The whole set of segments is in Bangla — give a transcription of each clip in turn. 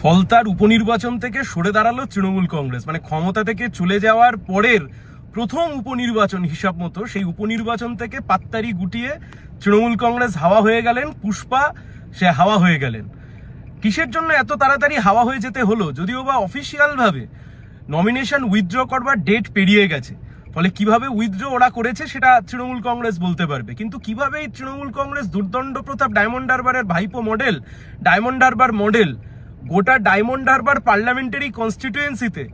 ফলতার উপনির্বাচন থেকে সরে দাঁড়ালো তৃণমূল কংগ্রেস। মানে ক্ষমতা থেকে চলে যাওয়ার পরের প্রথম উপনির্বাচন হিসাব মতো সেই উপনির্বাচন থেকে পাত্তারি গুটিয়ে তৃণমূল কংগ্রেস হাওয়া হয়ে গেলেন, পুষ্পা সে হাওয়া হয়ে গেলেন। কিসের জন্য এত তাড়াতাড়ি হাওয়া হয়ে যেতে হলো? যদিও বা অফিসিয়াল ভাবে নমিনেশন উইথড্র করবার ডেট পেরিয়ে গেছে, ফলে কিভাবে উইথড্র ওরা করেছে সেটা তৃণমূল কংগ্রেস বলতে পারবে। কিন্তু কিভাবে এই তৃণমূল কংগ্রেস দুর্দণ্ড প্রতাপ ডায়মন্ড হারবারের ভাইপো মডেল, ডায়মন্ড হারবার মডেল, গোটা ডায়মন্ড হারবার পার্লামেন্টারি কনস্টিটিউয়েন্সিতে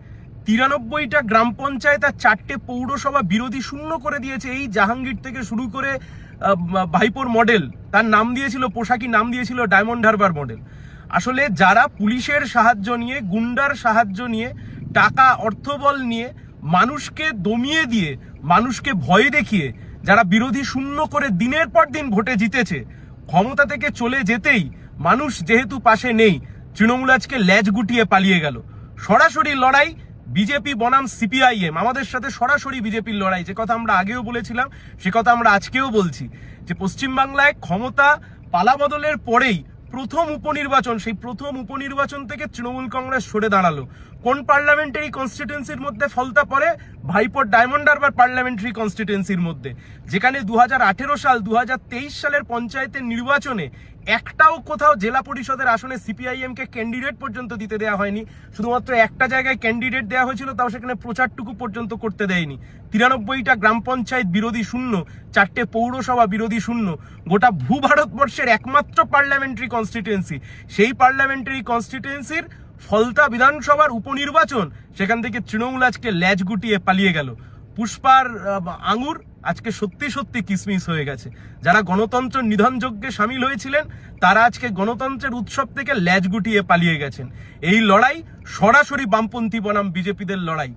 93টা গ্রাম পঞ্চায়েত আর 4টে পৌরসভা বিরোধী শূন্য করে দিয়েছে। এই জাহাঙ্গীর থেকে শুরু করে ভাইপোর মডেল, তার নাম দিয়েছিল, পোশাকি নাম দিয়েছিল ডায়মন্ড হারবার মডেল। আসলে যারা পুলিশের সাহায্য নিয়ে, গুন্ডার সাহায্য নিয়ে, টাকা অর্থবল নিয়ে মানুষকে দমিয়ে দিয়ে, মানুষকে ভয় দেখিয়ে যারা বিরোধী শূন্য করে দিনের পর দিন ভোটে জিতেছে, ক্ষমতা থেকে চলে যেতেই মানুষ যেহেতু পাশে নেই, তৃণমূল আজকে ল্যাজ গুটিয়ে পালিয়ে গেল। সরাসরি লড়াই বিজেপি বনাম সিপিআইএম, আমাদের সাথে সরাসরি বিজেপির লড়াই। যে কথা আমরা আগেও বলেছিলাম, সে কথা আমরা আজকেও বলছি যে পশ্চিমবাংলায় ক্ষমতা পালাবদলের পরেই প্রথম উপনির্বাচন, সেই প্রথম উপনির্বাচন থেকে তৃণমূল কংগ্রেস সরে দাঁড়ালো। কোন পার্লামেন্টারি কনস্টিটিউয়েন্সির মধ্যে ফলতা পড়ে? ভাইপোর ডায়মন্ড হারবার পার্লামেন্টারি কনস্টিটিউয়েন্সির মধ্যে, যেখানে 2018 সাল 2023 সালের পঞ্চায়েতের নির্বাচনে একটাও কোথাও জেলা পরিষদের আসনে সিপিআইএম কে ক্যান্ডিডেট পর্যন্ত দিতে দেওয়া হয়নি। শুধুমাত্র একটা জায়গায় ক্যান্ডিডেট দেওয়া হয়েছিল, তাও সেখানে প্রচারটুকু পর্যন্ত করতে দেয়নি। 93টা গ্রাম পঞ্চায়েত বিরোধী শূন্য, 4টে পৌরসভা বিরোধী শূন্য। গোটা ভূভারতবর্ষের একমাত্র পার্লামেন্টারি কনস্টিটিউয়েন্সি, সেই পার্লামেন্টারি কনস্টিটিউয়েন্সির ফলতা বিধানসভার উপনির্বাচন, সেখান থেকে তৃণমূল আজকে ল্যাজ গুটিয়ে পালিয়ে গেল। পুষ্পার আঙুর আজকে সত্যি সত্যি কিসমিস হয়ে গেছে। যারা গণতন্ত্র নিধন যজ্ঞে সামিল হয়েছিলেন, তারা আজকে গণতন্ত্রের উৎসব থেকে ল্যাজ গুটিয়ে পালিয়ে গেছেন। এই লড়াই সরাসরি বামপন্থী বনাম বিজেপিদের লড়াই।